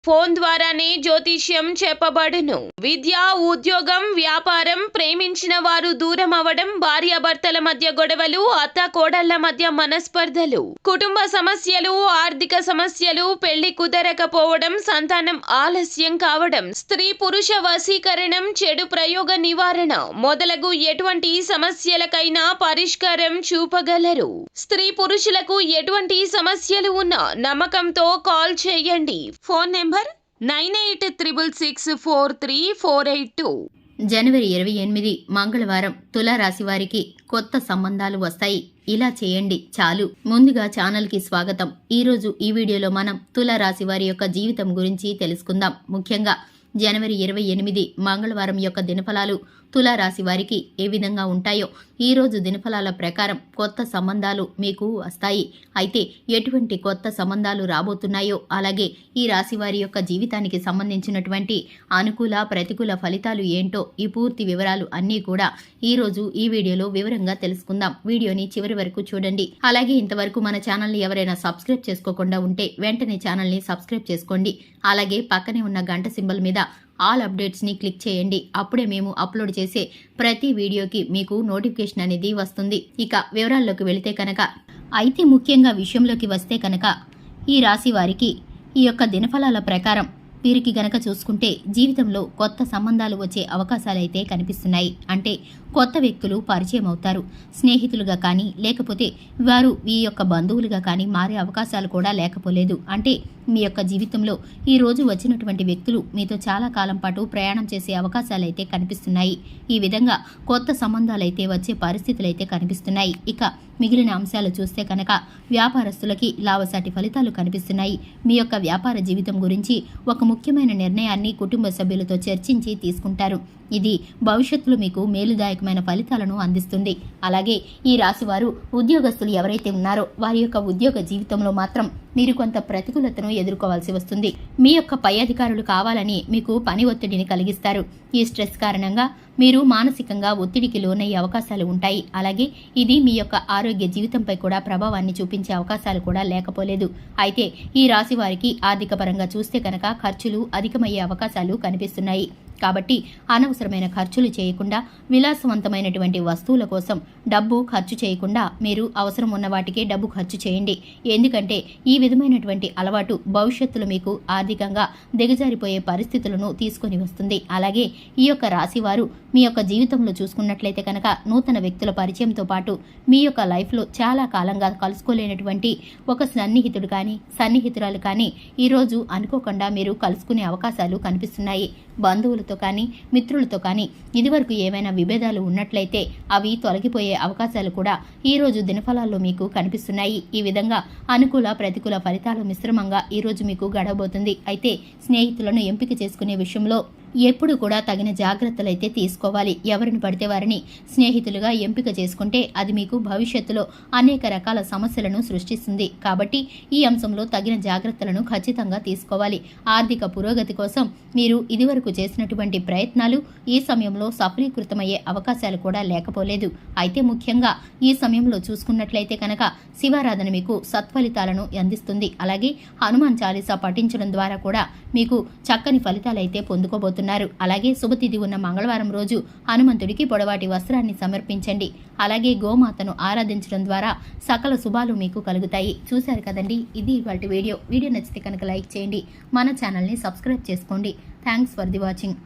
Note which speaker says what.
Speaker 1: Phone ద్వారానే జ్యోతిష్యం చెప్పబడును. విద్య, ఉద్యోగం, వ్యాపారం, ప్రేమించిన వారు దూరం అవడం, భార్యాభర్తల మధ్య గొడవలు, అత్తాకోడళ్ల మధ్య మనస్పర్ధలు, కుటుంబ సమస్యలు, ఆర్థిక సమస్యలు, పెళ్లి కుదరకపోవడం, సంతానం ఆలస్యం కావడం, స్త్రీ పురుష వశీకరణం, చెడు ప్రయోగ నివారణ మొదలగు ఎటువంటి సమస్యలకైనా పరిష్కారం చూపగలరు. స్త్రీ పురుషులకు ఎటువంటి సమస్యలు ఉన్నా నమ్మకంతో కాల్ చేయండి. Phone number 9866643482.
Speaker 2: జనవరి 28 మంగళవారం తులారాశి వారికి కొత్త సంబంధాలు వస్తాయి. ఇలా చేయండి చాలు. ముందుగా ఛానల్కి స్వాగతం. ఈరోజు ఈ వీడియోలో మనం తులారాశి వారి యొక్క జీవితం గురించి తెలుసుకుందాం. ముఖ్యంగా జనవరి 28 మంగళవారం యొక్క దినఫలాలు తులారాశి వారికి ఏ విధంగా ఉంటాయో ఈ రోజు దినఫలాల ప్రకారం కొత్త సంబంధాలు మీకు వస్తాయి. అయితే ఎటువంటి కొత్త సంబంధాలు రాబోతున్నాయో, అలాగే ఈ రాశి వారి యొక్క జీవితానికి సంబంధించినటువంటి అనుకూల ప్రతికూల ఫలితాలు ఏంటో ఈ పూర్తి వివరాలు అన్నీ కూడా ఈ రోజు ఈ వీడియోలో వివరంగా తెలుసుకుందాం. వీడియోని చివరి వరకు చూడండి. అలాగే ఇంతవరకు మన ఛానల్ని ఎవరైనా సబ్స్క్రైబ్ చేసుకోకుండా ఉంటే వెంటనే ఛానల్ని సబ్స్క్రైబ్ చేసుకోండి. అలాగే పక్కనే ఉన్న గంట సింబల్ మీద ఆల్ అప్డేట్స్ని క్లిక్ చేయండి. అప్పుడే మేము అప్లోడ్ చేసే ప్రతి వీడియోకి మీకు నోటిఫికేషన్ అనేది వస్తుంది. ఇక వివరాల్లోకి వెళితే కనుక, అయితే ముఖ్యంగా విషయంలోకి వస్తే కనుక ఈ రాశి వారికి ఈ యొక్క దినఫలాల ప్రకారం వీరికి గనక చూసుకుంటే జీవితంలో కొత్త సంబంధాలు వచ్చే అవకాశాలైతే కనిపిస్తున్నాయి. అంటే కొత్త వ్యక్తులు పరిచయం అవుతారు. స్నేహితులుగా కానీ లేకపోతే వారు ఈ యొక్క బంధువులుగా కానీ మారే అవకాశాలు కూడా లేకపోలేదు. అంటే మీ యొక్క జీవితంలో ఈ రోజు వచ్చినటువంటి వ్యక్తులు మీతో చాలా కాలం పాటు ప్రయాణం చేసే అవకాశాలైతే కనిపిస్తున్నాయి. ఈ విధంగా కొత్త సంబంధాలైతే వచ్చే పరిస్థితులైతే కనిపిస్తున్నాయి. ఇక మిగిలిన అంశాలు చూస్తే కనుక వ్యాపారస్తులకి లాభసాటి ఫలితాలు కనిపిస్తున్నాయి. మీ యొక్క వ్యాపార జీవితం గురించి ఒక ముఖ్యమైన నిర్ణయాన్ని కుటుంబ సభ్యులతో చర్చించి తీసుకుంటారు. ఇది భవిష్యత్తులో మీకు మేలుదాయకమైన ఫలితాలను అందిస్తుంది. అలాగే ఈ రాశివారు ఉద్యోగస్తులు ఎవరైతే ఉన్నారో వారి యొక్క ఉద్యోగ జీవితంలో మాత్రం మీరు కొంత ప్రతికూలతను ఎదుర్కోవాల్సి వస్తుంది. మీ యొక్క పై అధికారులు కావాలని మీకు పని ఒత్తిడిని కలిగిస్తారు. ఈ స్ట్రెస్ కారణంగా మీరు మానసికంగా ఒత్తిడికి లోనయ్యే అవకాశాలు ఉంటాయి. అలాగే ఇది మీ యొక్క ఆరోగ్య జీవితంపై కూడా ప్రభావాన్ని చూపించే అవకాశాలు కూడా లేకపోలేదు. అయితే ఈ రాశి వారికి ఆర్థిక పరంగా చూస్తే కనుక ఖర్చులు అధికమయ్యే అవకాశాలు కనిపిస్తున్నాయి. కాబట్టి అనవసరమైన ఖర్చులు చేయకుండా విలాసవంతమైనటువంటి వస్తువుల కోసం డబ్బు ఖర్చు చేయకుండా మీరు అవసరం ఉన్న వాటికే డబ్బు ఖర్చు చేయండి. ఎందుకంటే ఈ విధమైనటువంటి అలవాటు భవిష్యత్తులో మీకు ఆర్థికంగా దిగజారిపోయే పరిస్థితులను తీసుకొని వస్తుంది. అలాగే ఈ యొక్క రాశి వారు మీ యొక్క జీవితంలో చూసుకున్నట్లయితే కనుక నూతన వ్యక్తుల పరిచయంతో పాటు మీ యొక్క లైఫ్లో చాలా కాలంగా కలుసుకోలేనటువంటి ఒక సన్నిహితుడు కానీ సన్నిహితురాలు కానీ ఈరోజు అనుకోకుండా మీరు కలుసుకునే అవకాశాలు కనిపిస్తున్నాయి. బంధువులతో కానీ మిత్రులతో కానీ ఇదివరకు ఏమైనా విభేదాలు ఉన్నట్లయితే అవి తొలగిపోయే అవకాశాలు కూడా ఈ రోజు దినఫలాల్లో మీకు కనిపిస్తున్నాయి. ఈ విధంగా అనుకూల ప్రతికూల ఫలితాలు మిశ్రమంగా ఈ రోజు మీకు గడవబోతుంది. అయితే స్నేహితులను ఎంపిక చేసుకునే విషయంలో ఎప్పుడు కూడా తగిన జాగ్రత్తలైతే తీసుకోవాలి. ఎవరిని పడితే వారిని స్నేహితులుగా ఎంపిక చేసుకుంటే అది మీకు భవిష్యత్తులో అనేక రకాల సమస్యలను సృష్టిస్తుంది. కాబట్టి ఈ అంశంలో తగిన జాగ్రత్తలను ఖచ్చితంగా తీసుకోవాలి. ఆర్థిక పురోగతి కోసం మీరు ఇదివరకు చేసినటువంటి ప్రయత్నాలు ఈ సమయంలో సఫలీకృతమయ్యే అవకాశాలు కూడా లేకపోలేదు. అయితే ముఖ్యంగా ఈ సమయంలో చూసుకున్నట్లయితే కనుక శివారాధన మీకు సత్ఫలితాలను అందిస్తుంది. అలాగే హనుమాన్ చాలీసా పఠించడం ద్వారా కూడా మీకు చక్కని ఫలితాలైతే పొందుకోబోతున్నారు. అలాగే శుభతిథి ఉన్న మంగళవారం రోజు హనుమంతుడికి పొడవాటి వస్త్రాన్ని సమర్పించండి. అలాగే గోమాతను ఆరాధించడం ద్వారా సకల శుభాలు మీకు కలుగుతాయి. చూశారు కదండి, ఇది ఇవాల్టి వీడియో. వీడియో నచ్చితే కనుక లైక్ చేయండి, మన ఛానల్ని సబ్స్క్రైబ్ చేసుకోండి. Thanks for the watching.